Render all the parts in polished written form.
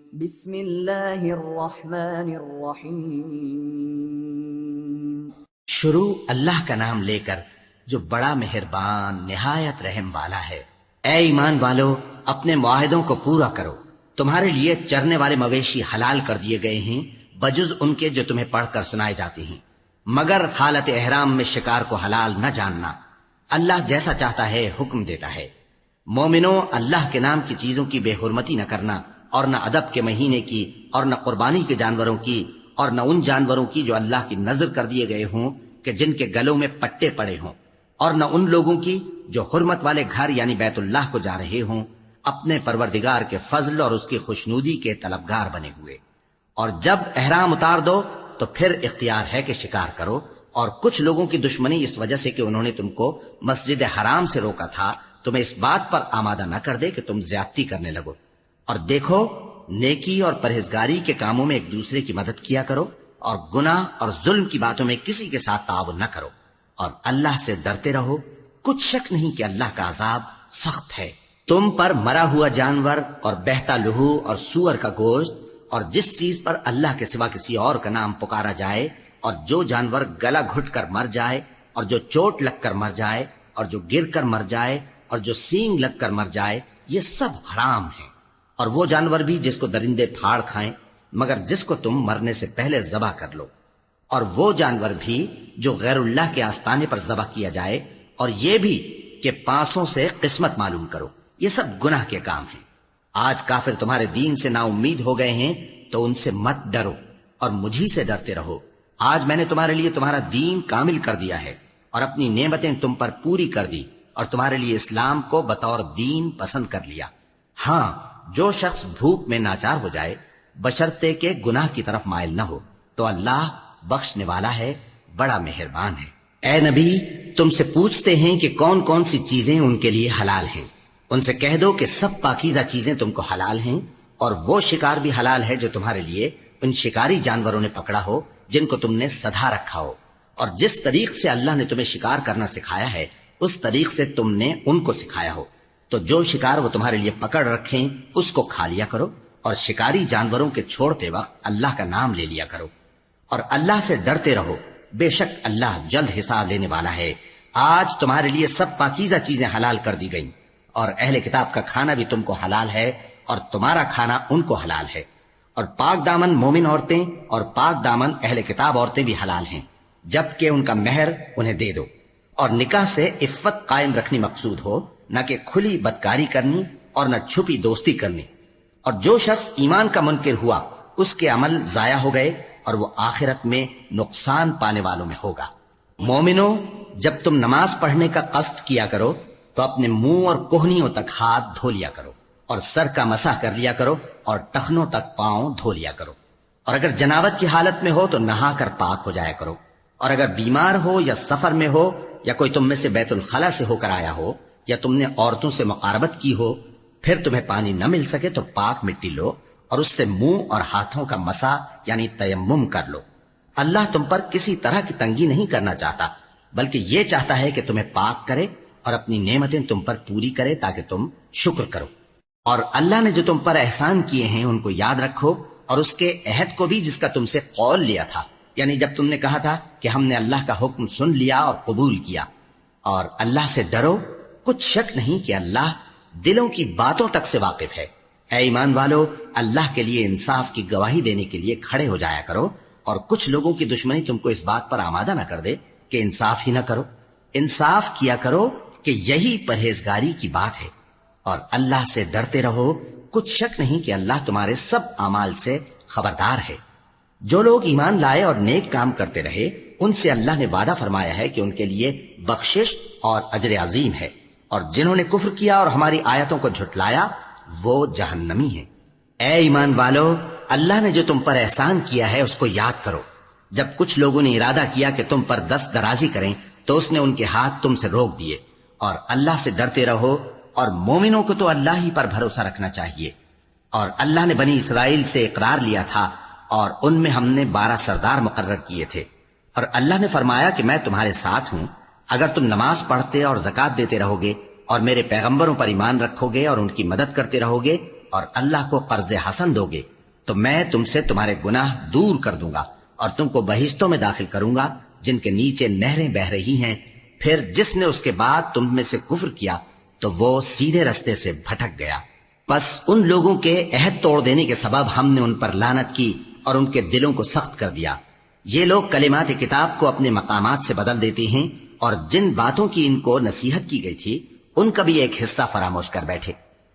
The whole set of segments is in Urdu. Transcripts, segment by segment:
بسم اللہ الرحمن الرحیم۔ شروع اللہ کا نام لے کر جو بڑا مہربان نہایت رحم والا ہے۔ اے ایمان والو، اپنے معاہدوں کو پورا کرو۔ تمہارے لیے چرنے والے مویشی حلال کر دیے گئے ہیں بجز ان کے جو تمہیں پڑھ کر سنائے جاتے ہیں، مگر حالت احرام میں شکار کو حلال نہ جاننا۔ اللہ جیسا چاہتا ہے حکم دیتا ہے۔ مومنوں، اللہ کے نام کی چیزوں کی بے حرمتی نہ کرنا، اور نہ ادب کے مہینے کی، اور نہ قربانی کے جانوروں کی، اور نہ ان جانوروں کی جو اللہ کی نذر کر دیے گئے ہوں کہ جن کے گلوں میں پٹے پڑے ہوں، اور نہ ان لوگوں کی جو حرمت والے گھر یعنی بیت اللہ کو جا رہے ہوں اپنے پروردگار کے فضل اور اس کی خوشنودی کے طلبگار بنے ہوئے۔ اور جب احرام اتار دو تو پھر اختیار ہے کہ شکار کرو، اور کچھ لوگوں کی دشمنی اس وجہ سے کہ انہوں نے تم کو مسجد حرام سے روکا تھا تمہیں اس بات پر آمادہ نہ کر دے کہ تم زیادتی کرنے لگو۔ اور دیکھو، نیکی اور پرہیزگاری کے کاموں میں ایک دوسرے کی مدد کیا کرو، اور گناہ اور ظلم کی باتوں میں کسی کے ساتھ تعاون نہ کرو، اور اللہ سے ڈرتے رہو۔ کچھ شک نہیں کہ اللہ کا عذاب سخت ہے۔ تم پر مرا ہوا جانور اور بہتا لہو اور سور کا گوشت اور جس چیز پر اللہ کے سوا کسی اور کا نام پکارا جائے، اور جو جانور گلا گھٹ کر مر جائے، اور جو چوٹ لگ کر مر جائے، اور جو گر کر مر جائے، اور جو سینگ لگ کر مر جائے، یہ سب حرام ہیں۔ اور وہ جانور بھی جس کو درندے پھاڑ کھائیں، مگر جس کو تم مرنے سے پہلے ذبح کر لو، اور وہ جانور بھی جو غیر اللہ کے آستانے پر ذبح کیا جائے، اور یہ بھی کہ پانسوں سے قسمت معلوم کرو۔ یہ سب گناہ کے کام ہیں۔ آج کافر تمہارے دین سے نا امید ہو گئے ہیں تو ان سے مت ڈرو اور مجھی سے ڈرتے رہو۔ آج میں نے تمہارے لیے تمہارا دین کامل کر دیا ہے اور اپنی نعمتیں تم پر پوری کر دی، اور تمہارے لیے اسلام کو بطور دین پسند کر لیا۔ ہاں، جو شخص بھوک میں ناچار ہو جائے بشرطے کہ گناہ کی طرف مائل نہ ہو تو اللہ بخشنے والا ہے، بڑا مہربان ہے۔ اے نبی، تم سے پوچھتے ہیں کہ کون کون سی چیزیں ان کے لیے حلال ہیں۔ ان سے کہہ دو کہ سب پاکیزہ چیزیں تم کو حلال ہیں، اور وہ شکار بھی حلال ہے جو تمہارے لیے ان شکاری جانوروں نے پکڑا ہو جن کو تم نے سدھا رکھا ہو، اور جس طریق سے اللہ نے تمہیں شکار کرنا سکھایا ہے اس طریق سے تم نے ان کو سکھایا ہو۔ تو جو شکار وہ تمہارے لیے پکڑ رکھیں اس کو کھا لیا کرو، اور شکاری جانوروں کے چھوڑتے وقت اللہ کا نام لے لیا کرو، اور اللہ سے ڈرتے رہو، بے شک اللہ جلد حساب لینے والا ہے۔ آج تمہارے لیے سب پاکیزہ چیزیں حلال کر دی گئیں، اور اہل کتاب کا کھانا بھی تم کو حلال ہے، اور تمہارا کھانا ان کو حلال ہے، اور پاک دامن مومن عورتیں اور پاک دامن اہل کتاب عورتیں بھی حلال ہیں، جبکہ ان کا مہر انہیں دے دو۔ اور نکاح سے عفت قائم رکھنی مقصود ہو، نہ کہ کھلی بدکاری کرنی اور نہ چھپی دوستی کرنی۔ اور جو شخص ایمان کا منکر ہوا اس کے عمل ضائع ہو گئے، اور وہ آخرت میں نقصان پانے والوں میں ہوگا۔ مومنوں، جب تم نماز پڑھنے کا قصد کیا کرو تو اپنے منہ اور کوہنیوں تک ہاتھ دھو لیا کرو، اور سر کا مسح کر لیا کرو، اور ٹخنوں تک پاؤں دھو لیا کرو۔ اور اگر جنابت کی حالت میں ہو تو نہا کر پاک ہو جایا کرو، اور اگر بیمار ہو یا سفر میں ہو یا کوئی تم میں سے بیت الخلا سے ہو کر آیا ہو یا تم نے عورتوں سے مقاربت کی ہو، پھر تمہیں پانی نہ مل سکے تو پاک مٹی لو اور اس سے منہ اور ہاتھوں کا مسح یعنی تیمم کر لو۔ اللہ تم پر کسی طرح کی تنگی نہیں کرنا چاہتا، بلکہ یہ چاہتا ہے کہ تمہیں پاک کرے اور اپنی نعمتیں تم پر پوری کرے تاکہ تم شکر کرو۔ اور اللہ نے جو تم پر احسان کیے ہیں ان کو یاد رکھو، اور اس کے عہد کو بھی جس کا تم سے قول لیا تھا، یعنی جب تم نے کہا تھا کہ ہم نے اللہ کا حکم سن لیا اور قبول کیا۔ اور اللہ سے ڈرو، کچھ شک نہیں کہ اللہ دلوں کی باتوں تک سے واقف ہے۔ اے ایمان والو، اللہ کے لیے انصاف کی گواہی دینے کے لیے کھڑے ہو جایا کرو، اور کچھ لوگوں کی دشمنی تم کو اس بات پر آمادہ نہ کر دے کہ انصاف ہی نہ کرو۔ انصاف کیا کرو کہ یہی پرہیزگاری کی بات ہے، اور اللہ سے ڈرتے رہو، کچھ شک نہیں کہ اللہ تمہارے سب اعمال سے خبردار ہے۔ جو لوگ ایمان لائے اور نیک کام کرتے رہے ان سے اللہ نے وعدہ فرمایا ہے کہ ان کے لیے بخشش اور اجر عظیم ہے، اور جنہوں نے کفر کیا اور ہماری آیتوں کو جھٹلایا وہ جہنمی ہیں۔ اے ایمان والو، اللہ نے جو تم پر احسان کیا ہے اس کو یاد کرو۔ جب کچھ لوگوں نے ارادہ کیا کہ تم پر دست درازی کریں تو اس نے ان کے ہاتھ تم سے روک دیے۔ اور اللہ سے ڈرتے رہو، اور مومنوں کو تو اللہ ہی پر بھروسہ رکھنا چاہیے۔ اور اللہ نے بنی اسرائیل سے اقرار لیا تھا، اور ان میں ہم نے 12 سردار مقرر کیے تھے، اور اللہ نے فرمایا کہ میں تمہارے ساتھ ہوں اگر تم نماز پڑھتے اور زکوٰۃ دیتے رہو گے اور میرے پیغمبروں پر ایمان رکھو گے اور ان کی مدد کرتے رہو گے اور اللہ کو قرض حسن دو گے تو میں تم سے تمہارے گناہ دور کر دوں گا اور تم کو بہشتوں میں داخل کروں گا جن کے نیچے نہریں بہ رہی ہیں. پھر جس نے اس کے بعد تم میں سے کفر کیا تو وہ سیدھے رستے سے بھٹک گیا. بس ان لوگوں کے عہد توڑ دینے کے سبب ہم نے ان پر لعنت کی اور ان کے دلوں کو سخت کر دیا. یہ لوگ کلمات کتاب کو اپنے مقامات سے بدل دیتے ہیں اور جن باتوں کی ان کو نصیحت کی گئی تھی ان کا بھی ایک حصہ فراموش کر بیٹھے.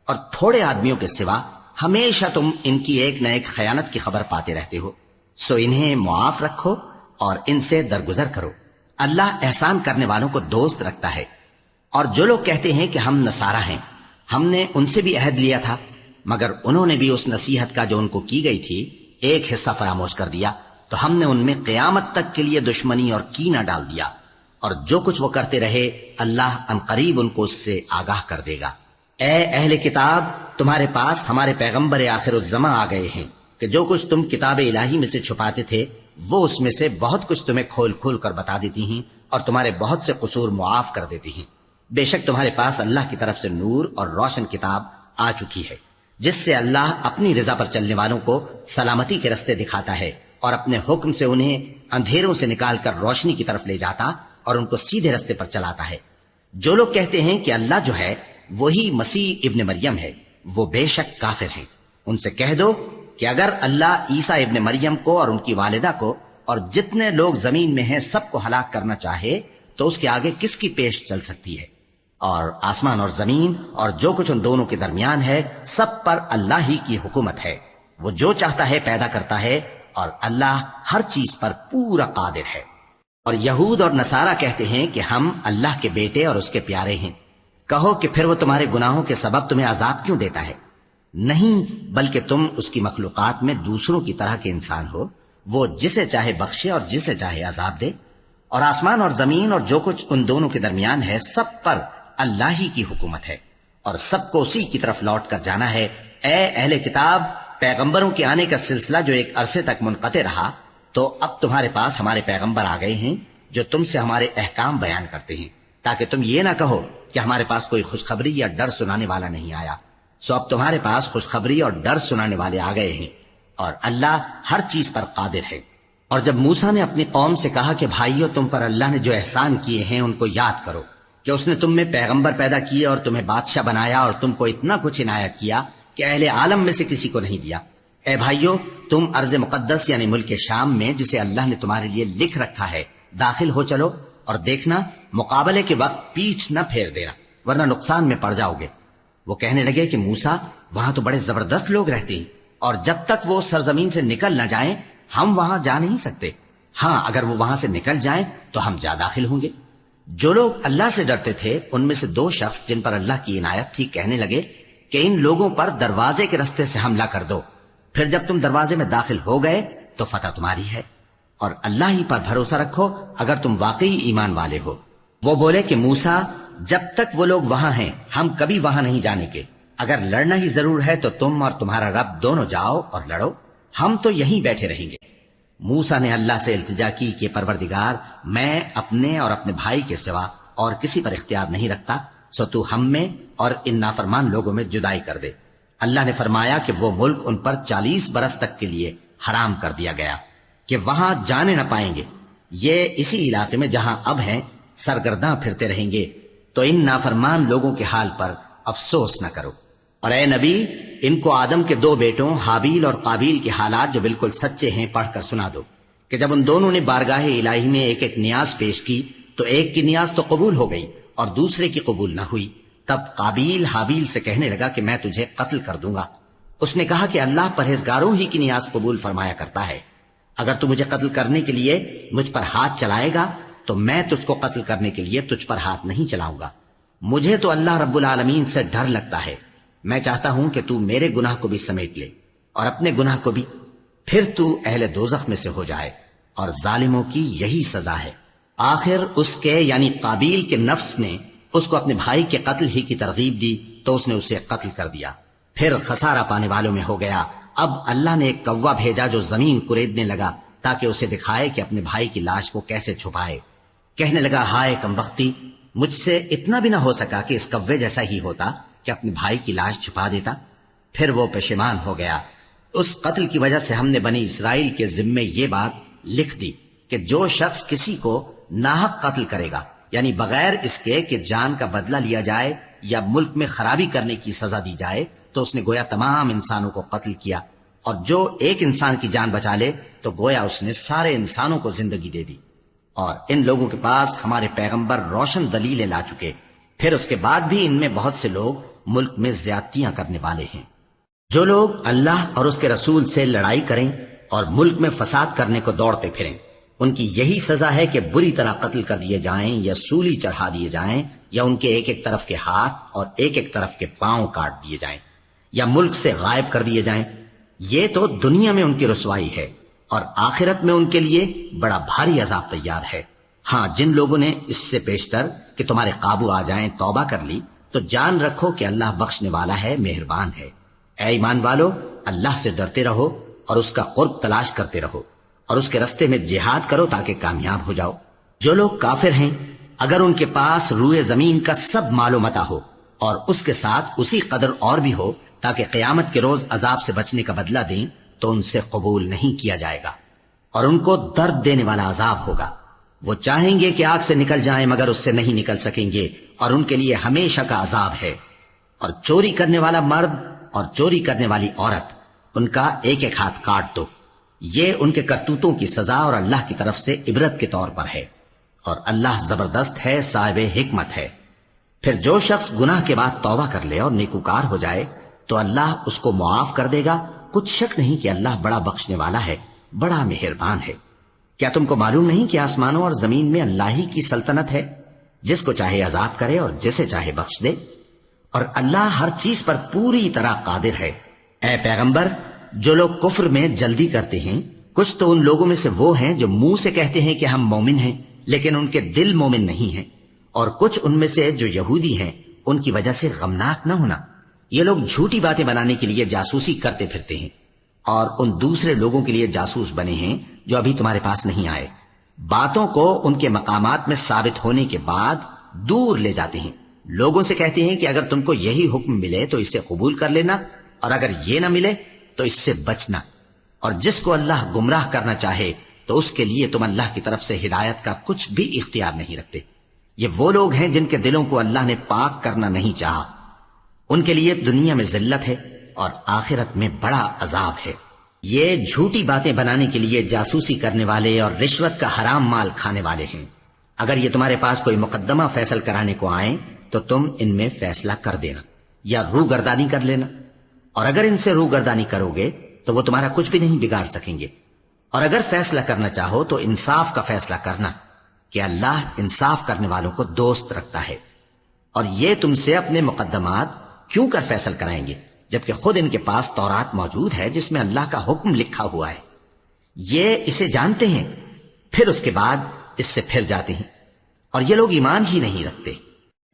اور تھوڑے آدمیوں کے سوا ہمیشہ تم ان کی ایک نہ ایک خیانت کی خبر پاتے رہتے ہو. سو انہیں معاف رکھو اور ان سے درگزر کرو. اللہ احسان کرنے والوں کو دوست رکھتا ہے. اور جو لوگ کہتے ہیں کہ ہم نصارہ ہیں، ہم نے ان سے بھی عہد لیا تھا مگر انہوں نے بھی اس نصیحت کا جو ان کو کی گئی تھی ایک حصہ فراموش کر دیا تو ہم نے ان میں قیامت تک کے لیے دشمنی اور کینہ ڈال دیا. اور جو کچھ وہ کرتے رہے اللہ عنقریب ان کو اس سے آگاہ کر دے گا. اے اہل کتاب، تمہارے پاس ہمارے پیغمبر آخر الزماں آ گئے ہیں کہ جو کچھ تم کتاب الہی میں سے چھپاتے تھے وہ اس میں سے بہت کچھ تمہیں کھول کھول کر بتا دیتی ہیں اور تمہارے بہت سے قصور معاف کر دیتی ہیں. بے شک تمہارے پاس اللہ کی طرف سے نور اور روشن کتاب آ چکی ہے جس سے اللہ اپنی رضا پر چلنے والوں کو سلامتی کے رستے دکھاتا ہے اور اپنے حکم سے انہیں اندھیروں سے نکال کر روشنی کی طرف لے جاتا اور ان کو سیدھے رستے پر چلاتا ہے. جو لوگ کہتے ہیں کہ اللہ جو ہے وہی مسیح ابن مریم ہے وہ بے شک کافر ہیں. ان سے کہہ دو کہ اگر اللہ عیسیٰ ابن مریم کو اور ان کی والدہ کو اور جتنے لوگ زمین میں ہیں سب کو ہلاک کرنا چاہے تو اس کے آگے کس کی پیش چل سکتی ہے؟ اور آسمان اور زمین اور جو کچھ ان دونوں کے درمیان ہے سب پر اللہ ہی کی حکومت ہے. وہ جو چاہتا ہے پیدا کرتا ہے اور اللہ ہر چیز پر پورا قادر ہے. اور یہود اور نصارہ کہتے ہیں کہ ہم اللہ کے بیٹے اور اس کے پیارے ہیں. کہو کہ پھر وہ تمہارے گناہوں کے سبب تمہیں عذاب کیوں دیتا ہے؟ نہیں، بلکہ تم اس کی مخلوقات میں دوسروں کی طرح کے انسان ہو. وہ جسے چاہے بخشے اور جسے چاہے عذاب دے. اور آسمان اور زمین اور جو کچھ ان دونوں کے درمیان ہے سب پر اللہ ہی کی حکومت ہے اور سب کو اسی کی طرف لوٹ کر جانا ہے. اے اہل کتاب، پیغمبروں کے آنے کا سلسلہ جو ایک عرصے تک منقطع رہا تو اب تمہارے پاس ہمارے پیغمبر آ گئے ہیں جو تم سے ہمارے احکام بیان کرتے ہیں تاکہ تم یہ نہ کہو کہ ہمارے پاس کوئی خوشخبری یا ڈر سنانے والا نہیں آیا. سو اب تمہارے پاس خوشخبری اور ڈر سنانے والے آ گئے ہیں اور اللہ ہر چیز پر قادر ہے. اور جب موسیٰ نے اپنی قوم سے کہا کہ بھائیو، تم پر اللہ نے جو احسان کیے ہیں ان کو یاد کرو کہ اس نے تم میں پیغمبر پیدا کیے اور تمہیں بادشاہ بنایا اور تم کو اتنا کچھ عنایت کیا کہ اہل عالم میں سے کسی کو نہیں دیا. اے بھائیو، تم ارض مقدس یعنی ملک شام میں جسے اللہ نے تمہارے لیے لکھ رکھا ہے داخل ہو چلو اور دیکھنا مقابلے کے وقت پیٹھ نہ پھیر دینا ورنہ نقصان میں پڑ جاؤ گے. وہ کہنے لگے کہ موسیٰ، وہاں تو بڑے زبردست لوگ رہتے ہیں اور جب تک وہ سرزمین سے نکل نہ جائیں ہم وہاں جا نہیں سکتے. ہاں، اگر وہ وہاں سے نکل جائیں تو ہم جا داخل ہوں گے. جو لوگ اللہ سے ڈرتے تھے ان میں سے دو شخص جن پر اللہ کی عنایت تھی کہنے لگے کہ ان لوگوں پر دروازے کے رستے سے حملہ کر دو، پھر جب تم دروازے میں داخل ہو گئے تو فتح تمہاری ہے اور اللہ ہی پر بھروسہ رکھو اگر تم واقعی ایمان والے ہو. وہ بولے کہ موسیٰ، جب تک وہ لوگ وہاں ہیں ہم کبھی وہاں نہیں جانے کے. اگر لڑنا ہی ضرور ہے تو تم اور تمہارا رب دونوں جاؤ اور لڑو، ہم تو یہیں بیٹھے رہیں گے. موسیٰ نے اللہ سے التجا کی کہ پروردگار، میں اپنے اور اپنے بھائی کے سوا اور کسی پر اختیار نہیں رکھتا، سو تو ہم میں اور ان نافرمان لوگوں میں جدائی کر دے. اللہ نے فرمایا کہ وہ ملک ان پر 40 برس تک کے لیے حرام کر دیا گیا کہ وہاں جانے نہ پائیں گے. یہ اسی علاقے میں جہاں اب ہیں سرگرداں پھرتے رہیں گے. تو ان نافرمان لوگوں کے حال پر افسوس نہ کرو. اور اے نبی، ان کو آدم کے 2 بیٹوں حابیل اور قابیل کے حالات جو بالکل سچے ہیں پڑھ کر سنا دو کہ جب ان دونوں نے بارگاہ الہی میں ایک ایک نیاز پیش کی تو ایک کی نیاز تو قبول ہو گئی اور دوسرے کی قبول نہ ہوئی. تب قابیل حابیل سے کہنے لگا کہ میں تجھے قتل کر دوں گا. اس نے کہا کہ اللہ پرہیزگاروں ہی کی نیاز قبول فرمایا کرتا ہے. اگر تو مجھے قتل کرنے کے لیے مجھ پر ہاتھ چلائے گا تو میں تجھ کو قتل کرنے کے لیے تجھ پر ہاتھ نہیں چلاؤں گا. مجھے تو اللہ رب العالمین سے ڈر لگتا ہے. میں چاہتا ہوں کہ تو میرے گناہ کو بھی سمیٹ لے اور اپنے گناہ کو بھی، پھر تو اہل دوزخ میں سے ہو جائے اور ظالموں کی یہی سزا ہے. آخر اس کے یعنی قابیل کے نفس نے اس کو اپنے بھائی کے قتل ہی کی ترغیب دی تو اس نے اسے قتل کر دیا. پھر خسارہ پانے والوں میں ہو گیا. اب اللہ نے ایک کوا بھیجا جو زمین کریدنے لگا تاکہ اسے دکھائے کہ اپنے بھائی کی لاش کو کیسے چھپائے. کہنے لگا، ہائے کمبختی، مجھ سے اتنا بھی نہ ہو سکا کہ اس کوے جیسا ہی ہوتا کہ اپنے بھائی کی لاش چھپا دیتا. پھر وہ پشیمان ہو گیا۔ اس قتل کی وجہ سے ہم نے بنی اسرائیل کے ذمے یہ بات لکھ دی کہ جو شخص کسی کو ناحق قتل کرے گا، یعنی بغیر اس کے کہ جان کا بدلہ لیا جائے یا ملک میں خرابی کرنے کی سزا دی جائے، تو اس نے گویا تمام انسانوں کو قتل کیا، اور جو ایک انسان کی جان بچا لے تو گویا اس نے سارے انسانوں کو زندگی دے دی۔ اور ان لوگوں کے پاس ہمارے پیغمبر روشن دلیلیں لا چکے، پھر اس کے بعد بھی ان میں بہت سے لوگ ملک میں زیادتیاں کرنے والے ہیں۔ جو لوگ اللہ اور اس کے رسول سے لڑائی کریں اور ملک میں فساد کرنے کو دوڑتے پھریں، ان کی یہی سزا ہے کہ بری طرح قتل کر دیے جائیں یا سولی چڑھا دیے جائیں، یا ان کے ایک ایک طرف کے ہاتھ اور ایک ایک طرف کے پاؤں کاٹ دیے جائیں، یا ملک سے غائب کر دیے جائیں۔ یہ تو دنیا میں ان کی رسوائی ہے، اور آخرت میں ان کے لیے بڑا بھاری عذاب تیار ہے۔ ہاں، جن لوگوں نے اس سے پیشتر کہ تمہارے قابو آ جائیں توبہ کر لی، تو جان رکھو کہ اللہ بخشنے والا ہے، مہربان ہے۔ اے ایمان والو، اللہ سے ڈرتے رہو اور اس کا قرب تلاش کرتے رہو، اور اس کے رستے میں جہاد کرو تاکہ کامیاب ہو جاؤ۔ جو لوگ کافر ہیں، اگر ان کے پاس روئے زمین کا سب مال و متاع ہو اور اس کے ساتھ اسی قدر اور بھی ہو تاکہ قیامت کے روز عذاب سے بچنے کا بدلہ دیں، تو ان سے قبول نہیں کیا جائے گا، اور ان کو درد دینے والا عذاب ہوگا۔ وہ چاہیں گے کہ آگ سے نکل جائیں مگر اس سے نہیں نکل سکیں گے، اور ان کے لیے ہمیشہ کا عذاب ہے۔ اور چوری کرنے والا مرد اور چوری کرنے والی عورت، ان کا ایک ایک ہاتھ کاٹ دو۔ یہ ان کے کرتوتوں کی سزا اور اللہ کی طرف سے عبرت کے طور پر ہے، اور اللہ زبردست ہے، صاحب حکمت ہے۔ پھر جو شخص گناہ کے بعد توبہ کر لے اور نیکوکار ہو جائے تو اللہ اس کو معاف کر دے گا۔ کچھ شک نہیں کہ اللہ بڑا بخشنے والا ہے، بڑا مہربان ہے۔ کیا تم کو معلوم نہیں کہ آسمانوں اور زمین میں اللہ ہی کی سلطنت ہے، جس کو چاہے عذاب کرے اور جسے چاہے بخش دے، اور اللہ ہر چیز پر پوری طرح قادر ہے۔ اے پیغمبر، جو لوگ کفر میں جلدی کرتے ہیں، کچھ تو ان لوگوں میں سے وہ ہیں جو منہ سے کہتے ہیں کہ ہم مومن ہیں لیکن ان کے دل مومن نہیں ہیں، اور کچھ ان میں سے جو یہودی ہیں، ان کی وجہ سے غمناک نہ ہونا۔ یہ لوگ جھوٹی باتیں بنانے کے لیے جاسوسی کرتے پھرتے ہیں، اور ان دوسرے لوگوں کے لیے جاسوس بنے ہیں جو ابھی تمہارے پاس نہیں آئے۔ باتوں کو ان کے مقامات میں ثابت ہونے کے بعد دور لے جاتے ہیں، لوگوں سے کہتے ہیں کہ اگر تم کو یہی حکم ملے تو اسے قبول کر لینا، اور اگر یہ نہ ملے تو اس سے بچنا، اور جس کو اللہ گمراہ کرنا چاہے تو اس کے لیے تم اللہ کی طرف سے ہدایت کا کچھ بھی اختیار نہیں رکھتے۔ یہ وہ لوگ ہیں جن کے دلوں کو اللہ نے پاک کرنا نہیں چاہا، ان کے لیے دنیا میں ذلت ہے اور آخرت میں بڑا عذاب ہے۔ یہ جھوٹی باتیں بنانے کے لیے جاسوسی کرنے والے اور رشوت کا حرام مال کھانے والے ہیں۔ اگر یہ تمہارے پاس کوئی مقدمہ فیصل کرانے کو آئیں تو تم ان میں فیصلہ کر دینا یا روگردانی کر لینا، اور اگر ان سے روگردانی کرو گے تو وہ تمہارا کچھ بھی نہیں بگاڑ سکیں گے۔ اور اگر فیصلہ کرنا چاہو تو انصاف کا فیصلہ کرنا، کہ اللہ انصاف کرنے والوں کو دوست رکھتا ہے۔ اور یہ تم سے اپنے مقدمات کیوں کر فیصل کرائیں گے جبکہ خود ان کے پاس تورات موجود ہے جس میں اللہ کا حکم لکھا ہوا ہے۔ یہ اسے جانتے ہیں، پھر اس کے بعد اس سے پھر جاتے ہیں، اور یہ لوگ ایمان ہی نہیں رکھتے۔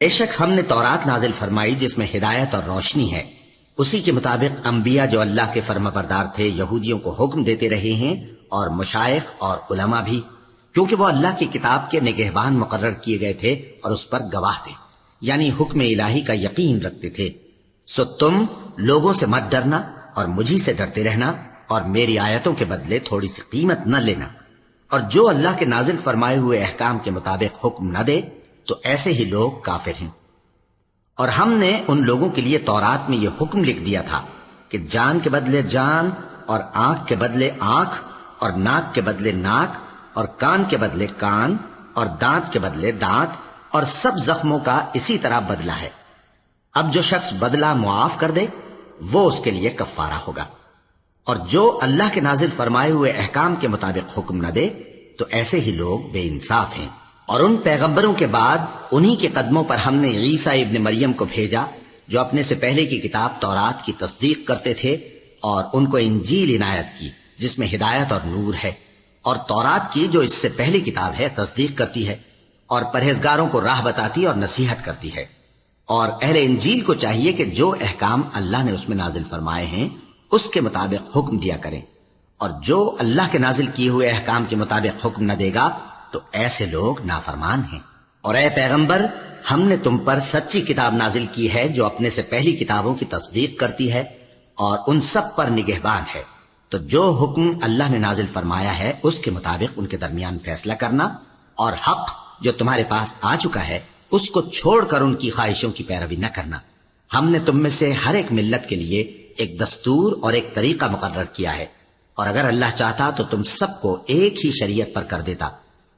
بے شک ہم نے تورات نازل فرمائی جس میں ہدایت اور روشنی ہے، اسی کے مطابق انبیاء جو اللہ کے فرما بردار تھے یہودیوں کو حکم دیتے رہے ہیں، اور مشائخ اور علماء بھی، کیونکہ وہ اللہ کی کتاب کے نگہبان مقرر کیے گئے تھے اور اس پر گواہ تھے، یعنی حکم الہی کا یقین رکھتے تھے۔ سو تم لوگوں سے مت ڈرنا اور مجھی سے ڈرتے رہنا، اور میری آیتوں کے بدلے تھوڑی سی قیمت نہ لینا، اور جو اللہ کے نازل فرمائے ہوئے احکام کے مطابق حکم نہ دے تو ایسے ہی لوگ کافر ہیں۔ اور ہم نے ان لوگوں کے لیے تورات میں یہ حکم لکھ دیا تھا کہ جان کے بدلے جان، اور آنکھ کے بدلے آنکھ، اور ناک کے بدلے ناک، اور کان کے بدلے کان، اور دانت کے بدلے دانت، اور سب زخموں کا اسی طرح بدلہ ہے۔ اب جو شخص بدلہ معاف کر دے وہ اس کے لیے کفارہ ہوگا، اور جو اللہ کے نازل فرمائے ہوئے احکام کے مطابق حکم نہ دے تو ایسے ہی لوگ بے انصاف ہیں۔ اور ان پیغمبروں کے بعد انہی کے قدموں پر ہم نے عیسیٰ ابن مریم کو بھیجا جو اپنے سے پہلے کی کتاب تورات کی تصدیق کرتے تھے، اور ان کو انجیل عنایت کی جس میں ہدایت اور نور ہے، اور تورات کی جو اس سے پہلی کتاب ہے تصدیق کرتی ہے، اور پرہیزگاروں کو راہ بتاتی اور نصیحت کرتی ہے۔ اور اہل انجیل کو چاہیے کہ جو احکام اللہ نے اس میں نازل فرمائے ہیں اس کے مطابق حکم دیا کریں، اور جو اللہ کے نازل کیے ہوئے احکام کے مطابق حکم نہ دے گا تو ایسے لوگ نافرمان ہیں۔ اور اے پیغمبر، ہم نے تم پر سچی کتاب نازل کی ہے جو اپنے سے پہلی کتابوں کی تصدیق کرتی ہے، اور ان سب پر نگہبان ہے۔ تو جو حکم اللہ نے نازل فرمایا ہے اس کے مطابق ان کے درمیان فیصلہ کرنا، اور حق جو تمہارے پاس آ چکا ہے اس کو چھوڑ کر ان کی خواہشوں کی پیروی نہ کرنا۔ ہم نے تم میں سے ہر ایک ملت کے لیے ایک دستور اور ایک طریقہ مقرر کیا ہے، اور اگر اللہ چاہتا تو تم سب کو ایک ہی شریعت پر کر دیتا،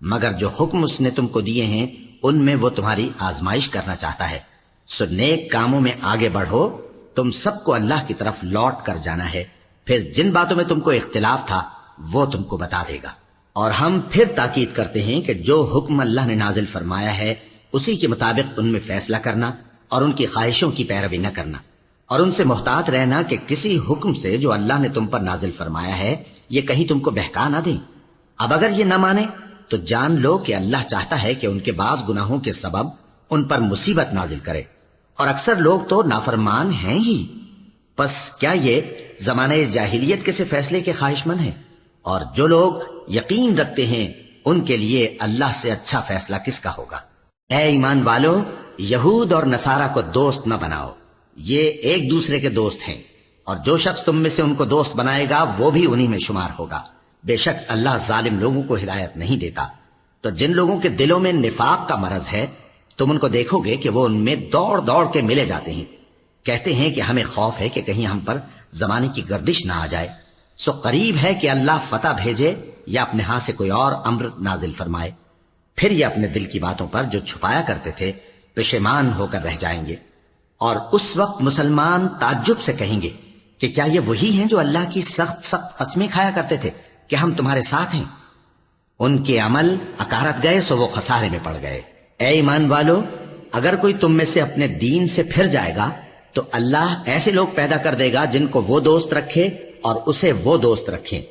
مگر جو حکم اس نے تم کو دیے ہیں ان میں وہ تمہاری آزمائش کرنا چاہتا ہے۔ سو نیک کاموں میں آگے بڑھو، تم سب کو اللہ کی طرف لوٹ کر جانا ہے، پھر جن باتوں میں تم کو اختلاف تھا وہ تم کو بتا دے گا۔ اور ہم پھر تاکید کرتے ہیں کہ جو حکم اللہ نے نازل فرمایا ہے اسی کے مطابق ان میں فیصلہ کرنا اور ان کی خواہشوں کی پیروی نہ کرنا، اور ان سے محتاط رہنا کہ کسی حکم سے جو اللہ نے تم پر نازل فرمایا ہے یہ کہیں تم کو بہکا نہ دیں۔ اب اگر یہ نہ مانے تو جان لو کہ اللہ چاہتا ہے کہ ان کے بعض گناہوں کے سبب ان پر مصیبت نازل کرے، اور اکثر لوگ تو نافرمان ہیں ہی۔ پس کیا یہ زمانے جاہلیت کے سے فیصلے کے خواہش مند ہیں؟ اور جو لوگ یقین رکھتے ہیں ان کے لیے اللہ سے اچھا فیصلہ کس کا ہوگا؟ اے ایمان والو، یہود اور نصارہ کو دوست نہ بناؤ، یہ ایک دوسرے کے دوست ہیں، اور جو شخص تم میں سے ان کو دوست بنائے گا وہ بھی انہی میں شمار ہوگا۔ بے شک اللہ ظالم لوگوں کو ہدایت نہیں دیتا۔ تو جن لوگوں کے دلوں میں نفاق کا مرض ہے تم ان کو دیکھو گے کہ وہ ان میں دوڑ دوڑ کے ملے جاتے ہیں، کہتے ہیں کہ ہمیں خوف ہے کہ کہیں ہم پر زمانے کی گردش نہ آ جائے۔ سو قریب ہے کہ اللہ فتح بھیجے یا اپنے ہاں سے کوئی اور امر نازل فرمائے، پھر یہ اپنے دل کی باتوں پر جو چھپایا کرتے تھے پشیمان ہو کر رہ جائیں گے۔ اور اس وقت مسلمان تعجب سے کہیں گے کہ کیا یہ وہی ہیں جو اللہ کی سخت سخت قسمیں کھایا کرتے تھے کہ ہم تمہارے ساتھ ہیں؟ ان کے عمل اکارت گئے سو وہ خسارے میں پڑ گئے۔ اے ایمان والو، اگر کوئی تم میں سے اپنے دین سے پھر جائے گا تو اللہ ایسے لوگ پیدا کر دے گا جن کو وہ دوست رکھے اور اسے وہ دوست رکھیں،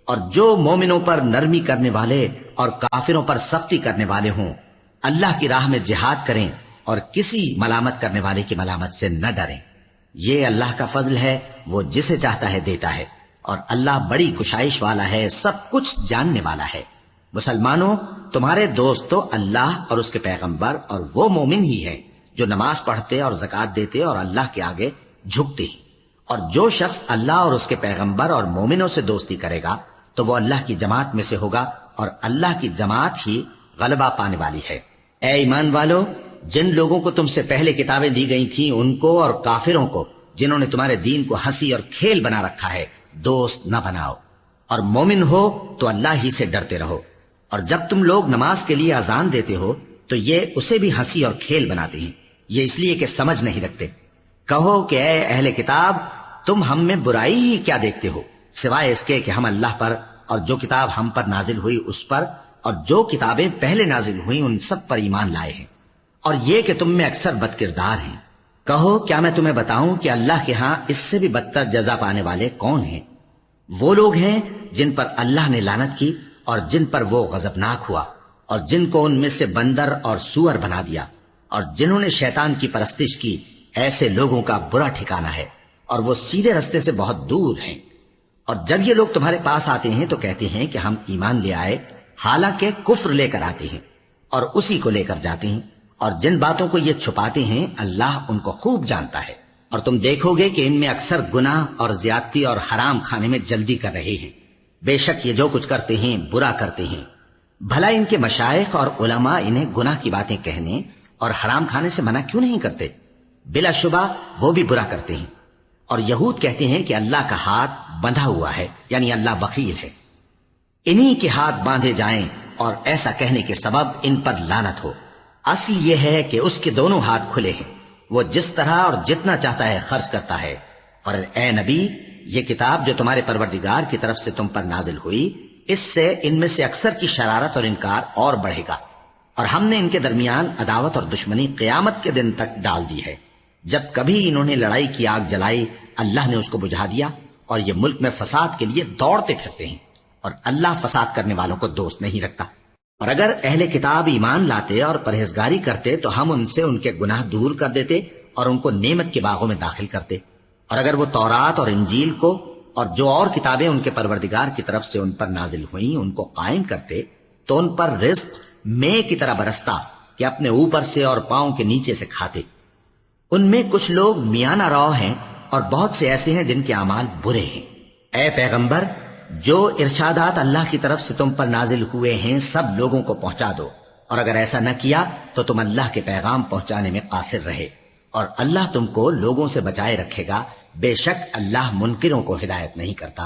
اور جو مومنوں پر نرمی کرنے والے اور کافروں پر سختی کرنے والے ہوں، اللہ کی راہ میں جہاد کریں اور کسی ملامت کرنے والے کی ملامت سے نہ ڈریں۔ یہ اللہ کا فضل ہے، وہ جسے چاہتا ہے دیتا ہے، اور اللہ بڑی گشائش والا ہے، سب کچھ جاننے والا ہے۔ مسلمانوں، تمہارے دوست تو اللہ اور اس کے پیغمبر اور وہ مومن ہی ہیں جو نماز پڑھتے اور زکوٰۃ دیتے اور اللہ کے آگے جھکتے ہیں۔ اور جو شخص اللہ اور اس کے پیغمبر اور مومنوں سے دوستی کرے گا تو وہ اللہ کی جماعت میں سے ہوگا، اور اللہ کی جماعت ہی غلبہ پانے والی ہے۔ اے ایمان والو، جن لوگوں کو تم سے پہلے کتابیں دی گئی تھیں ان کو اور کافروں کو جنہوں نے تمہارے دین کو ہنسی اور کھیل بنا رکھا ہے دوست نہ بناؤ، اور مومن ہو تو اللہ ہی سے ڈرتے رہو۔ اور جب تم لوگ نماز کے لیے اذان دیتے ہو تو یہ اسے بھی ہنسی اور کھیل بناتے ہیں، یہ اس لیے کہ سمجھ نہیں رکھتے۔ کہو کہ اے اہل کتاب، تم ہم میں برائی ہی کیا دیکھتے ہو، سوائے اس کے کہ ہم اللہ پر اور جو کتاب ہم پر نازل ہوئی اس پر اور جو کتابیں پہلے نازل ہوئیں ان سب پر ایمان لائے ہیں، اور یہ کہ تم میں اکثر بد کردار ہیں۔ کہو کیا میں تمہیں بتاؤں کہ اللہ کے ہاں اس سے بھی بدتر جزا پانے والے کون ہیں؟ وہ لوگ ہیں جن پر اللہ نے لعنت کی اور جن پر وہ غضبناک ہوا، اور جن کو ان میں سے بندر اور سور بنا دیا، اور جنہوں نے شیطان کی پرستش کی، ایسے لوگوں کا برا ٹھکانہ ہے، اور وہ سیدھے رستے سے بہت دور ہیں۔ اور جب یہ لوگ تمہارے پاس آتے ہیں تو کہتے ہیں کہ ہم ایمان لے آئے، حالانکہ کفر لے کر آتے ہیں اور اسی کو لے کر جاتے ہیں، اور جن باتوں کو یہ چھپاتے ہیں اللہ ان کو خوب جانتا ہے۔ اور تم دیکھو گے کہ ان میں اکثر گناہ اور زیادتی اور حرام کھانے میں جلدی کر رہے ہیں، بے شک یہ جو کچھ کرتے ہیں برا کرتے ہیں۔ بھلا ان کے مشائخ اور علماء انہیں گناہ کی باتیں کہنے اور حرام کھانے سے منع کیوں نہیں کرتے؟ بلا شبہ وہ بھی برا کرتے ہیں۔ اور یہود کہتے ہیں کہ اللہ کا ہاتھ بندھا ہوا ہے، یعنی اللہ بخیل ہے۔ انہی کے ہاتھ باندھے جائیں اور ایسا کہنے کے سبب ان پر لعنت ہو۔ اصل یہ ہے کہ اس کے دونوں ہاتھ کھلے ہیں، وہ جس طرح اور جتنا چاہتا ہے خرچ کرتا ہے۔ اور اے نبی، یہ کتاب جو تمہارے پروردگار کی طرف سے تم پر نازل ہوئی، اس سے ان میں سے اکثر کی شرارت اور انکار اور بڑھے گا، اور ہم نے ان کے درمیان عداوت اور دشمنی قیامت کے دن تک ڈال دی ہے۔ جب کبھی انہوں نے لڑائی کی آگ جلائی اللہ نے اس کو بجھا دیا، اور یہ ملک میں فساد کے لیے دوڑتے پھرتے ہیں، اور اللہ فساد کرنے والوں کو دوست نہیں رکھتا۔ اور اگر اہل کتاب ایمان لاتے اور پرہیزگاری کرتے تو ہم ان سے ان کے گناہ دور کر دیتے اور ان کو نعمت کے باغوں میں داخل کرتے۔ اور اگر وہ تورات اور انجیل کو اور جو اور کتابیں ان کے پروردگار کی طرف سے ان پر نازل ہوئیں ان کو قائم کرتے تو ان پر رزق مے کی طرح برستا کہ اپنے اوپر سے اور پاؤں کے نیچے سے کھاتے۔ ان میں کچھ لوگ میانہ رو ہیں اور بہت سے ایسے ہیں جن کے اعمال برے ہیں۔ اے پیغمبر، جو ارشادات اللہ کی طرف سے تم پر نازل ہوئے ہیں سب لوگوں کو پہنچا دو، اور اگر ایسا نہ کیا تو تم اللہ کے پیغام پہنچانے میں قاصر رہے، اور اللہ تم کو لوگوں سے بچائے رکھے گا، بے شک اللہ منکروں کو ہدایت نہیں کرتا۔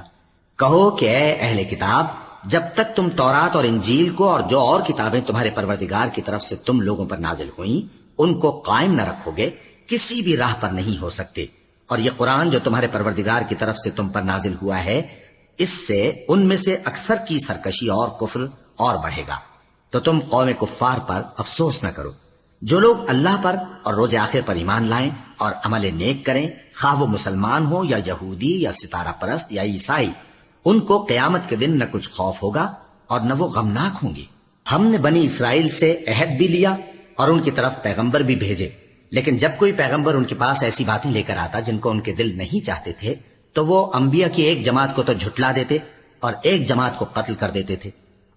کہو کہ اے اہل کتاب، جب تک تم تورات اور انجیل کو اور جو اور کتابیں تمہارے پروردگار کی طرف سے تم لوگوں پر نازل ہوئیں ان کو قائم نہ رکھو گے، کسی بھی راہ پر نہیں ہو سکتے، اور یہ قرآن جو تمہارے پروردگار کی طرف سے تم پر نازل ہوا ہے، اس سے ان میں سے اکثر کی سرکشی اور کفر اور بڑھے گا، تو تم قوم کفار پر افسوس نہ کرو۔ جو لوگ اللہ پر اور روز آخر پر ایمان لائیں اور عمل نیک کریں، خواہ وہ مسلمان ہو یا یہودی یا ستارہ پرست یا عیسائی، ان کو قیامت کے دن نہ کچھ خوف ہوگا اور نہ وہ غمناک ہوں گے۔ ہم نے بنی اسرائیل سے عہد بھی لیا اور ان کی طرف پیغمبر بھی بھیجے، لیکن جب کوئی پیغمبر ان کے پاس ایسی باتیں لے کر آتا جن کو ان کے دل نہیں چاہتے تھے تو وہ انبیاء کی ایک جماعت کو تو جھٹلا دیتے اور ایک جماعت کو قتل کر دیتے تھے،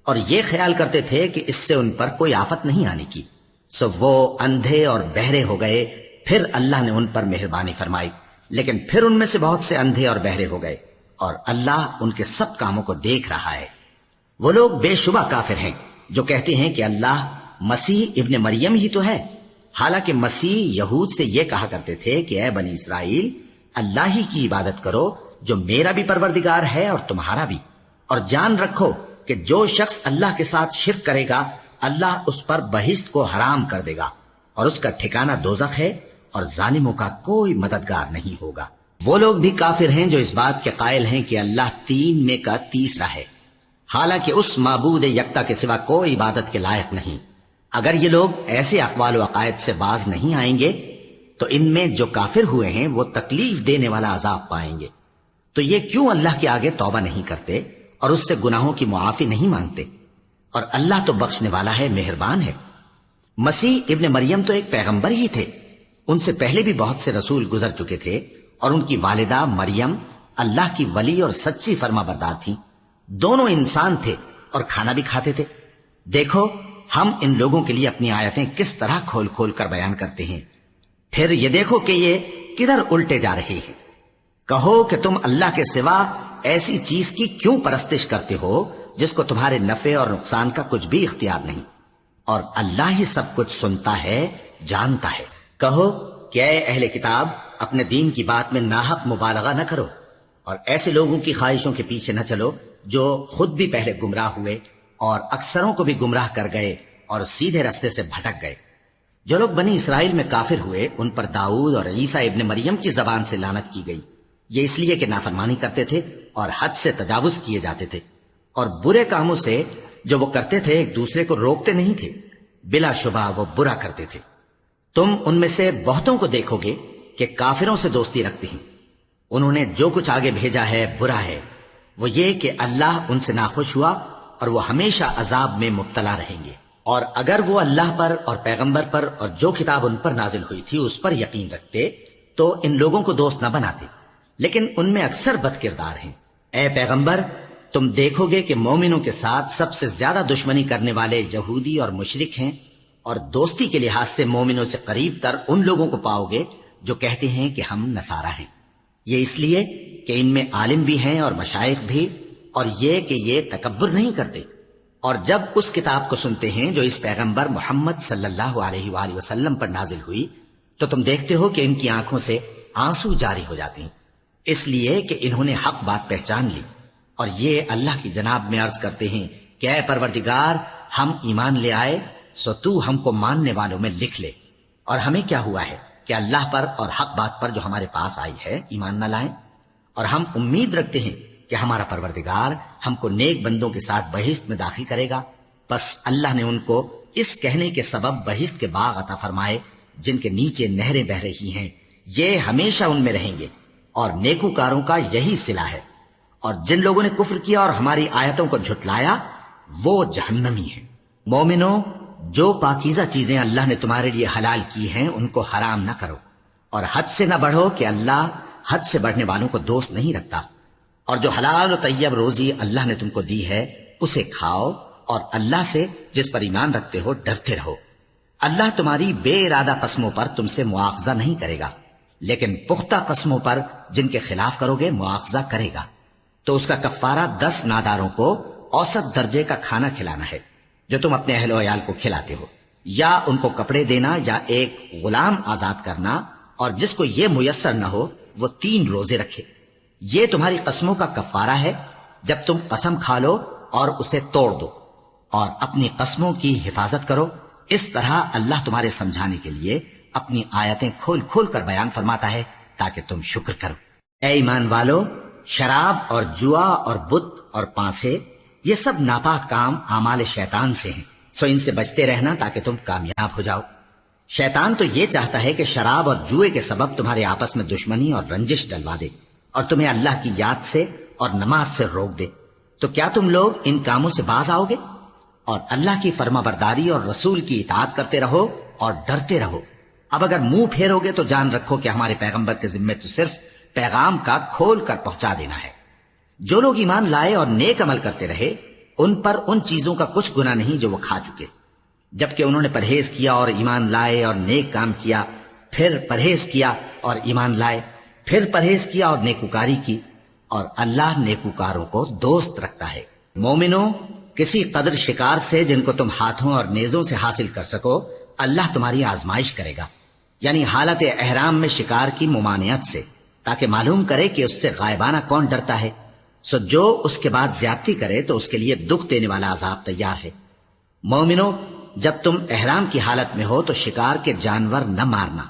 اور یہ خیال کرتے تھے کہ اس سے ان پر کوئی آفت نہیں آنے کی، سو وہ اندھے اور بہرے ہو گئے۔ پھر اللہ نے ان پر مہربانی فرمائی، لیکن پھر ان میں سے بہت سے اندھے اور بہرے ہو گئے، اور اللہ ان کے سب کاموں کو دیکھ رہا ہے۔ وہ لوگ بے شبہ کافر ہیں جو کہتے ہیں کہ اللہ مسیح ابن مریم ہی تو ہے، حالانکہ مسیح یہود سے یہ کہا کرتے تھے کہ اے بنی اسرائیل، اللہ ہی کی عبادت کرو جو میرا بھی پروردگار ہے اور تمہارا بھی، اور جان رکھو کہ جو شخص اللہ کے ساتھ شرک کرے گا اللہ اس پر بہشت کو حرام کر دے گا، اور اس کا ٹھکانہ دوزخ ہے، اور ظالموں کا کوئی مددگار نہیں ہوگا۔ وہ لوگ بھی کافر ہیں جو اس بات کے قائل ہیں کہ اللہ تین میں کا تیسرا ہے، حالانکہ اس معبود یکتا کے سوا کوئی عبادت کے لائق نہیں۔ اگر یہ لوگ ایسے اقوال و عقائد سے باز نہیں آئیں گے تو ان میں جو کافر ہوئے ہیں وہ تکلیف دینے والا عذاب پائیں گے۔ تو یہ کیوں اللہ کے آگے توبہ نہیں کرتے اور اس سے گناہوں کی معافی نہیں مانگتے؟ اور اللہ تو بخشنے والا ہے، مہربان ہے۔ مسیح ابن مریم تو ایک پیغمبر ہی تھے، ان سے پہلے بھی بہت سے رسول گزر چکے تھے، اور ان کی والدہ مریم اللہ کی ولی اور سچی فرما بردار تھیں، دونوں انسان تھے اور کھانا بھی کھاتے تھے۔ دیکھو ہم ان لوگوں کے لیے اپنی آیتیں کس طرح کھول کھول کر بیان کرتے ہیں، پھر یہ دیکھو کہ یہ کدھر الٹے جا رہے ہیں۔ کہو کہ تم اللہ کے سوا ایسی چیز کی کیوں پرستش کرتے ہو جس کو تمہارے نفع اور نقصان کا کچھ بھی اختیار نہیں، اور اللہ ہی سب کچھ سنتا ہے، جانتا ہے۔ کہو کہ اے اہل کتاب، اپنے دین کی بات میں ناحق مبالغہ نہ کرو، اور ایسے لوگوں کی خواہشوں کے پیچھے نہ چلو جو خود بھی پہلے گمراہ ہوئے اور اکثروں کو بھی گمراہ کر گئے اور سیدھے رستے سے بھٹک گئے۔ جو لوگ بنی اسرائیل میں کافر ہوئے ان پر داؤد اور عیسیٰ ابن مریم کی زبان سے لعنت کی گئی، یہ اس لیے کہ نافرمانی کرتے تھے اور حد سے تجاوز کیے جاتے تھے، اور برے کاموں سے جو وہ کرتے تھے ایک دوسرے کو روکتے نہیں تھے، بلا شبہ وہ برا کرتے تھے۔ تم ان میں سے بہتوں کو دیکھو گے کہ کافروں سے دوستی رکھتے ہیں، انہوں نے جو کچھ آگے بھیجا ہے برا ہے، وہ یہ کہ اللہ ان سے ناخوش ہوا اور وہ ہمیشہ عذاب میں مبتلا رہیں گے۔ اور اگر وہ اللہ پر اور پیغمبر پر اور جو کتاب ان پر نازل ہوئی تھی اس پر یقین رکھتے تو ان لوگوں کو دوست نہ بناتے، لیکن ان میں اکثر بد کردار ہیں۔ اے پیغمبر، تم دیکھو گے کہ مومنوں کے ساتھ سب سے زیادہ دشمنی کرنے والے یہودی اور مشرک ہیں، اور دوستی کے لحاظ سے مومنوں سے قریب تر ان لوگوں کو پاؤ گے جو کہتے ہیں کہ ہم نصارہ ہیں، یہ اس لیے کہ ان میں عالم بھی ہیں اور مشائخ بھی، اور یہ کہ یہ تکبر نہیں کرتے۔ اور جب اس کتاب کو سنتے ہیں جو اس پیغمبر محمد صلی اللہ علیہ وآلہ وسلم پر نازل ہوئی تو تم دیکھتے ہو کہ ان کی آنکھوں سے آنسو جاری ہو جاتے ہیں، اس لیے کہ انہوں نے حق بات پہچان لی، اور یہ اللہ کی جناب میں عرض کرتے ہیں کہ اے پروردگار، ہم ایمان لے آئے سو تو ہم کو ماننے والوں میں لکھ لے، اور ہمیں کیا ہوا ہے کہ اللہ پر اور حق بات پر جو ہمارے پاس آئی ہے ایمان نہ لائیں، اور ہم امید رکھتے ہیں کہ ہمارا پروردگار ہم کو نیک بندوں کے ساتھ بہشت میں داخل کرے گا۔ پس اللہ نے ان کو اس کہنے کے سبب بہشت کے باغ عطا فرمائے جن کے نیچے نہریں بہ رہی ہیں، یہ ہمیشہ ان میں رہیں گے، اور نیکوکاروں کا یہی صلہ ہے۔ اور جن لوگوں نے کفر کیا اور ہماری آیتوں کو جھٹلایا وہ جہنمی ہیں۔ مومنوں، جو پاکیزہ چیزیں اللہ نے تمہارے لیے حلال کی ہیں ان کو حرام نہ کرو، اور حد سے نہ بڑھو کہ اللہ حد سے بڑھنے والوں کو دوست نہیں رکھتا، اور جو حلال و طیب روزی اللہ نے تم کو دی ہے اسے کھاؤ، اور اللہ سے جس پر ایمان رکھتے ہو ڈرتے رہو۔ اللہ تمہاری بے ارادہ قسموں پر تم سے مواخذہ نہیں کرے گا، لیکن پختہ قسموں پر جن کے خلاف کرو گے مواخذہ کرے گا، تو اس کا کفارہ 10 ناداروں کو اوسط درجے کا کھانا کھلانا ہے جو تم اپنے اہل و عیال کو کھلاتے ہو، یا ان کو کپڑے دینا، یا ایک غلام آزاد کرنا، اور جس کو یہ میسر نہ ہو وہ 3 روزے رکھے۔ یہ تمہاری قسموں کا کفارہ ہے جب تم قسم کھا لو اور اسے توڑ دو، اور اپنی قسموں کی حفاظت کرو۔ اس طرح اللہ تمہارے سمجھانے کے لیے اپنی آیتیں کھول کھول کر بیان فرماتا ہے تاکہ تم شکر کرو۔ اے ایمان والو، شراب اور جوا اور بت اور پانسے، یہ سب ناپاک کام اعمال شیطان سے ہیں، سو ان سے بچتے رہنا تاکہ تم کامیاب ہو جاؤ۔ شیطان تو یہ چاہتا ہے کہ شراب اور جوئے کے سبب تمہارے آپس میں دشمنی اور رنجش ڈلوا دے، اور تمہیں اللہ کی یاد سے اور نماز سے روک دے۔ تو کیا تم لوگ ان کاموں سے باز آؤ گے؟ اور اللہ کی فرما برداری اور رسول کی اطاعت کرتے رہو اور ڈرتے رہو۔ اب اگر منہ پھیرو گے تو جان رکھو کہ ہمارے پیغمبر کے ذمے تو صرف پیغام کا کھول کر پہنچا دینا ہے۔ جو لوگ ایمان لائے اور نیک عمل کرتے رہے، ان پر ان چیزوں کا کچھ گناہ نہیں جو وہ کھا چکے، جبکہ انہوں نے پرہیز کیا اور ایمان لائے اور نیک کام کیا، پھر پرہیز کیا اور ایمان لائے، پھر پرہیز کیا اور نیکوکاری کی، اور اللہ نیکوکاروں کو دوست رکھتا ہے۔ مومنوں، کسی قدر شکار سے جن کو تم ہاتھوں اور نیزوں سے حاصل کر سکو اللہ تمہاری آزمائش کرے گا، یعنی حالت احرام میں شکار کی ممانعت سے، تاکہ معلوم کرے کہ اس سے غائبانہ کون ڈرتا ہے۔ سو جو اس کے بعد زیادتی کرے تو اس کے لیے دکھ دینے والا عذاب تیار ہے۔ مومنو، جب تم احرام کی حالت میں ہو تو شکار کے جانور نہ مارنا،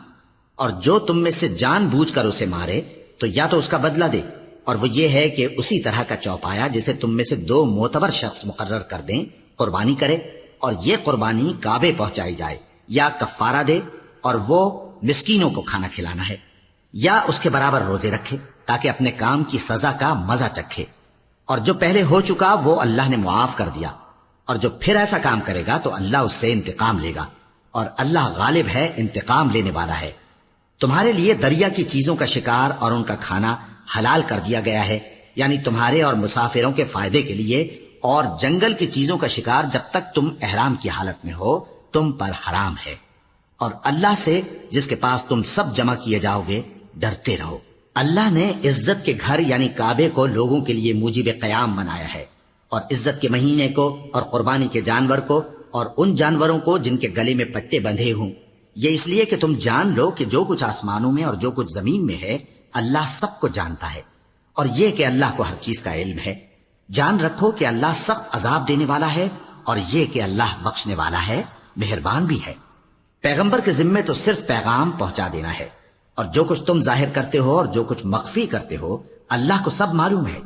اور جو تم میں سے جان بوجھ کر اسے مارے تو یا تو اس کا بدلہ دے، اور وہ یہ ہے کہ اسی طرح کا چوپایا جسے تم میں سے 2 معتبر شخص مقرر کر دیں قربانی کرے، اور یہ قربانی کعبے پہنچائی جائے، یا کفارہ دے اور وہ مسکینوں کو کھانا کھلانا ہے، یا اس کے برابر روزے رکھے تاکہ اپنے کام کی سزا کا مزہ چکھے، اور جو پہلے ہو چکا وہ اللہ نے معاف کر دیا، اور جو پھر ایسا کام کرے گا تو اللہ اس سے انتقام لے گا، اور اللہ غالب ہے، انتقام لینے والا ہے۔ تمہارے لیے دریا کی چیزوں کا شکار اور ان کا کھانا حلال کر دیا گیا ہے، یعنی تمہارے اور مسافروں کے فائدے کے لیے، اور جنگل کی چیزوں کا شکار جب تک تم احرام کی حالت میں ہو تم پر حرام ہے، اور اللہ سے جس کے پاس تم سب جمع کیے جاؤ گے ڈرتے رہو۔ اللہ نے عزت کے گھر یعنی کعبے کو لوگوں کے لیے موجب قیام بنایا ہے، اور عزت کے مہینے کو، اور قربانی کے جانور کو، اور ان جانوروں کو جن کے گلے میں پٹے بندھے ہوں، یہ اس لیے کہ تم جان لو کہ جو کچھ آسمانوں میں اور جو کچھ زمین میں ہے اللہ سب کو جانتا ہے، اور یہ کہ اللہ کو ہر چیز کا علم ہے۔ جان رکھو کہ اللہ سخت عذاب دینے والا ہے، اور یہ کہ اللہ بخشنے والا ہے، مہربان بھی ہے۔ پیغمبر کے ذمے تو صرف پیغام پہنچا دینا ہے، اور جو کچھ تم ظاہر کرتے ہو اور جو کچھ مخفی کرتے ہو اللہ کو سب معلوم ہے۔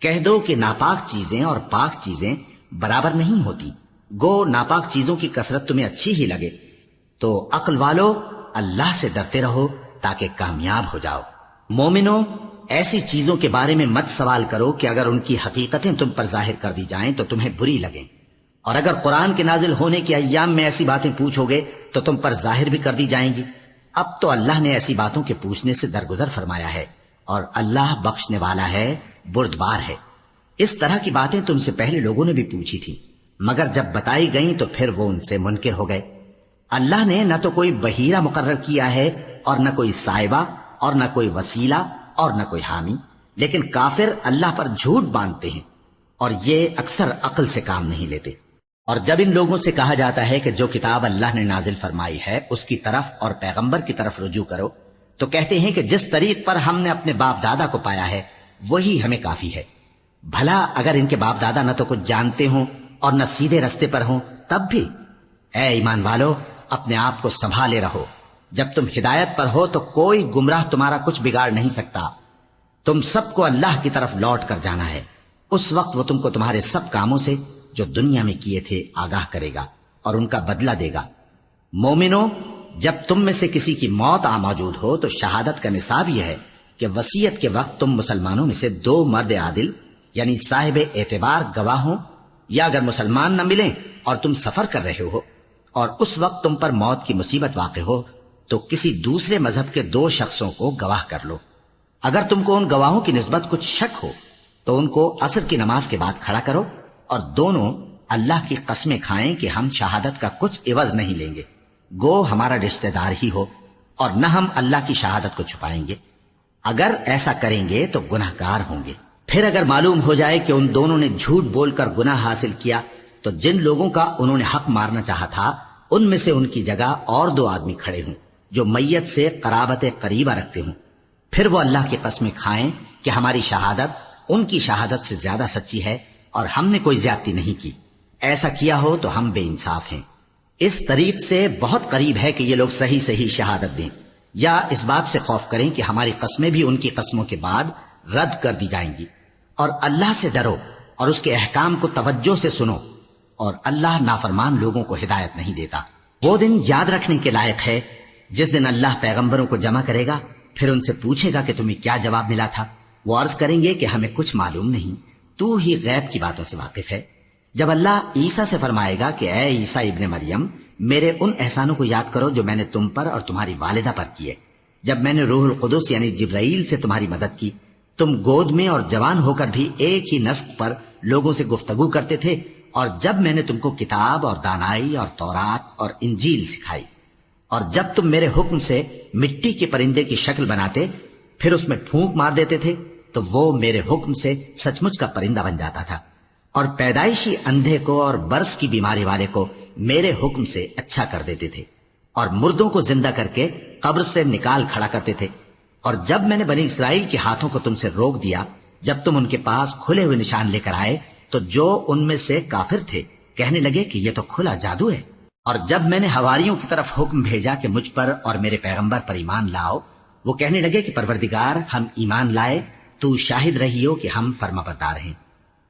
کہہ دو کہ ناپاک چیزیں اور پاک چیزیں برابر نہیں ہوتی، گو ناپاک چیزوں کی کثرت تمہیں اچھی ہی لگے، تو عقل والو اللہ سے ڈرتے رہو تاکہ کامیاب ہو جاؤ۔ مومنو، ایسی چیزوں کے بارے میں مت سوال کرو کہ اگر ان کی حقیقتیں تم پر ظاہر کر دی جائیں تو تمہیں بری لگیں، اور اگر قرآن کے نازل ہونے کے ایام میں ایسی باتیں پوچھو گے تو تم پر ظاہر بھی کر دی جائیں گی۔ اب تو اللہ نے ایسی باتوں کے پوچھنے سے درگزر فرمایا ہے، اور اللہ بخشنے والا ہے، بردبار ہے۔ اس طرح کی باتیں تم سے پہلے لوگوں نے بھی پوچھی تھی، مگر جب بتائی گئیں تو پھر وہ ان سے منکر ہو گئے۔ اللہ نے نہ تو کوئی بحیرہ مقرر کیا ہے، اور نہ کوئی سائبہ، اور نہ کوئی وسیلہ، اور نہ کوئی حامی، لیکن کافر اللہ پر جھوٹ باندھتے ہیں، اور یہ اکثر عقل سے کام نہیں لیتے۔ اور جب ان لوگوں سے کہا جاتا ہے کہ جو کتاب اللہ نے نازل فرمائی ہے اس کی طرف اور پیغمبر کی طرف رجوع کرو، تو کہتے ہیں کہ جس طریق پر ہم نے اپنے باپ دادا کو پایا ہے وہی ہمیں کافی ہے۔ بھلا اگر ان کے باپ دادا نہ تو کچھ جانتے ہوں اور نہ سیدھے رستے پر ہوں تب بھی؟ اے ایمان والو، اپنے آپ کو سنبھالے رہو، جب تم ہدایت پر ہو تو کوئی گمراہ تمہارا کچھ بگاڑ نہیں سکتا۔ تم سب کو اللہ کی طرف لوٹ کر جانا ہے، اس وقت وہ تم کو تمہارے سب کاموں سے جو دنیا میں کیے تھے آگاہ کرے گا اور ان کا بدلہ دے گا۔ مومنو، جب تم میں سے کسی کی موت آ موجود ہو تو شہادت کا نصاب یہ ہے کہ وصیت کے وقت تم مسلمانوں میں سے 2 مرد عادل یعنی صاحب اعتبار گواہ ہوں، یا اگر مسلمان نہ ملیں اور تم سفر کر رہے ہو اور اس وقت تم پر موت کی مصیبت واقع ہو تو کسی دوسرے مذہب کے 2 شخصوں کو گواہ کر لو۔ اگر تم کو ان گواہوں کی نسبت کچھ شک ہو تو ان کو عصر کی نماز کے بعد کھڑا کرو، اور دونوں اللہ کی قسمیں کھائیں کہ ہم شہادت کا کچھ عوض نہیں لیں گے، گو ہمارا رشتہ دار ہی ہو، اور نہ ہم اللہ کی شہادت کو چھپائیں گے. اگر ایسا کریں گے تو گناہگار ہوں گے. پھر اگر معلوم ہو جائے کہ ان دونوں نے جھوٹ بول کر گناہ حاصل کیا تو جن لوگوں کا انہوں نے حق مارنا چاہا تھا ان میں سے ان کی جگہ اور 2 آدمی کھڑے ہوں جو میت سے قرابت قریبہ رکھتے ہوں. پھر وہ اللہ کی قسمیں کھائیں کہ ہماری شہادت ان کی شہادت سے زیادہ سچی ہے اور ہم نے کوئی زیادتی نہیں کی. ایسا کیا ہو تو ہم بے انصاف ہیں. اس طریق سے بہت قریب ہے کہ یہ لوگ صحیح صحیح شہادت دیں، یا اس بات سے خوف کریں کہ ہماری قسمیں بھی ان کی قسموں کے بعد رد کر دی جائیں گی. اور اللہ سے ڈرو اور اس کے احکام کو توجہ سے سنو، اور اللہ نافرمان لوگوں کو ہدایت نہیں دیتا. وہ دن یاد رکھنے کے لائق ہے جس دن اللہ پیغمبروں کو جمع کرے گا، پھر ان سے پوچھے گا کہ تمہیں کیا جواب ملا تھا. وہ عرض کریں گے کہ ہمیں کچھ معلوم نہیں، تو ہی غیب کی باتوں سے واقف ہے. جب اللہ عیسیٰ سے فرمائے گا کہ اے عیسیٰ ابن مریم، میرے ان احسانوں کو یاد کرو جو میں نے تم پر اور تمہاری والدہ پر کیے، جب میں نے روح القدس یعنی جبرائیل سے تمہاری مدد کی، تم گود میں اور جوان ہو کر بھی ایک ہی نسق پر لوگوں سے گفتگو کرتے تھے، اور جب میں نے تم کو کتاب اور دانائی اور تورات اور انجیل سکھائی، اور جب تم میرے حکم سے مٹی کے پرندے کی شکل بناتے پھر اس میں پھونک مار دیتے تھے تو وہ میرے حکم سے سچ مچ کا پرندہ بن جاتا تھا، اور پیدائشی اندھے کو اور برس کی بیماری والے کو میرے حکم سے اچھا کر دیتے تھے، اور مردوں کو زندہ کر کے قبر سے نکال کھڑا کرتے تھے. اور جب میں نے بنی اسرائیل کے ہاتھوں کو تم سے روک دیا جب تم ان کے پاس کھلے ہوئے نشان لے کر آئے تو جو ان میں سے کافر تھے کہنے لگے کہ یہ تو کھلا جادو ہے. اور جب میں نے حواریوں کی طرف حکم بھیجا کہ مجھ پر اور میرے پیغمبر پر ایمان لاؤ، وہ کہنے لگے کہ پروردگار ہم ایمان لائے، تو شاہد رہی ہو کہ ہم فرما بردار ہیں.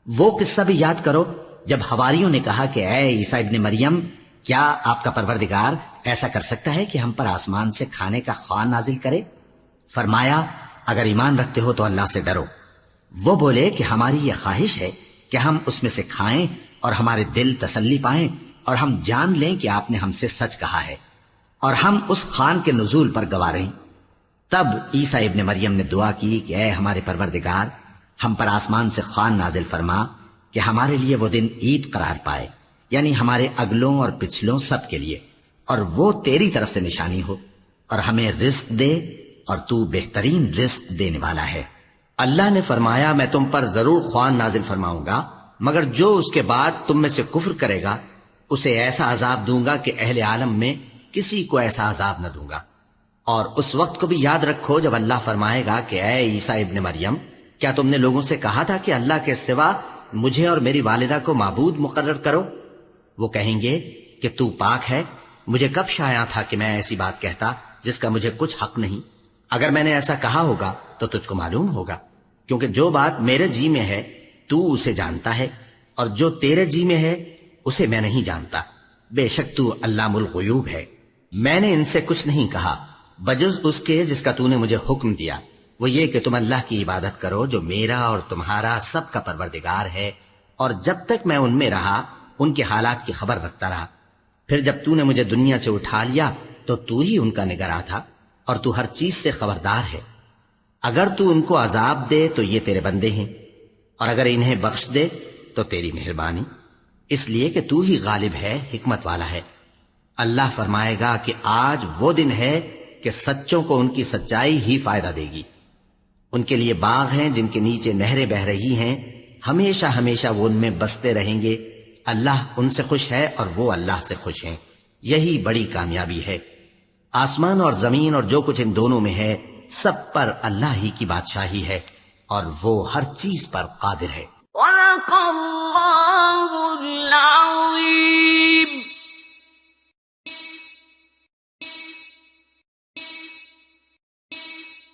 وہ قصہ بھی یاد کرو جب حواریوں نے کہا کہ اے عیسیٰ ابن مریم، کیا آپ کا پروردگار ایسا کر سکتا ہے کہ ہم پر آسمان سے کھانے کا خوان نازل کرے؟ فرمایا اگر ایمان رکھتے ہو تو اللہ سے ڈرو. وہ بولے کہ ہماری یہ خواہش ہے کہ ہم اس میں سے کھائیں اور ہمارے دل تسلی پائیں اور ہم جان لیں کہ آپ نے ہم سے سچ کہا ہے، اور ہم اس خوان کے نزول پر گواہ رہیں. تب عیسیٰ ابن مریم نے دعا کی کہ اے ہمارے پروردگار، ہم پر آسمان سے خوان نازل فرما کہ ہمارے لیے وہ دن عید قرار پائے، یعنی ہمارے اگلوں اور پچھلوں سب کے لیے، اور وہ تیری طرف سے نشانی ہو، اور ہمیں رزق دے اور تو بہترین رزق دینے والا ہے. اللہ نے فرمایا میں تم پر ضرور خوان نازل فرماؤں گا، مگر جو اس کے بعد تم میں سے کفر کرے گا اسے ایسا عذاب دوں گا کہ اہل عالم میں کسی کو ایسا عذاب نہ دوں گا. اور اس وقت کو بھی یاد رکھو جب اللہ فرمائے گا کہ اے عیسیٰ ابن مریم، کیا تم نے لوگوں سے کہا تھا کہ اللہ کے سوا مجھے اور میری والدہ کو معبود مقرر کرو؟ وہ کہیں گے کہ تو پاک ہے، مجھے کب شایع تھا کہ میں ایسی بات کہتا جس کا مجھے کچھ حق نہیں. اگر میں نے ایسا کہا ہوگا تو تجھ کو معلوم ہوگا، کیونکہ جو بات میرے جی میں ہے تو اسے جانتا ہے، اور جو تیرے جی میں ہے اسے میں نہیں جانتا. بے شک تو علام الغیوب ہے. میں نے ان سے کچھ نہیں کہا بجز اس کے جس کا تو نے مجھے حکم دیا، وہ یہ کہ تم اللہ کی عبادت کرو جو میرا اور تمہارا سب کا پروردگار ہے، اور جب تک میں ان میں رہا ان کے حالات کی خبر رکھتا رہا. پھر جب تو نے مجھے دنیا سے اٹھا لیا تو ہی ان کا نگراں تھا، اور تو ہر چیز سے خبردار ہے. اگر تو ان کو عذاب دے تو یہ تیرے بندے ہیں، اور اگر انہیں بخش دے تو تیری مہربانی، اس لیے کہ تو ہی غالب ہے، حکمت والا ہے. اللہ فرمائے گا کہ آج وہ دن ہے کہ سچوں کو ان کی سچائی ہی فائدہ دے گی. ان کے لیے باغ ہیں جن کے نیچے نہریں بہ رہی ہیں، ہمیشہ ہمیشہ وہ ان میں بستے رہیں گے. اللہ ان سے خوش ہے اور وہ اللہ سے خوش ہیں. یہی بڑی کامیابی ہے. آسمان اور زمین اور جو کچھ ان دونوں میں ہے سب پر اللہ ہی کی بادشاہی ہے، اور وہ ہر چیز پر قادر ہے.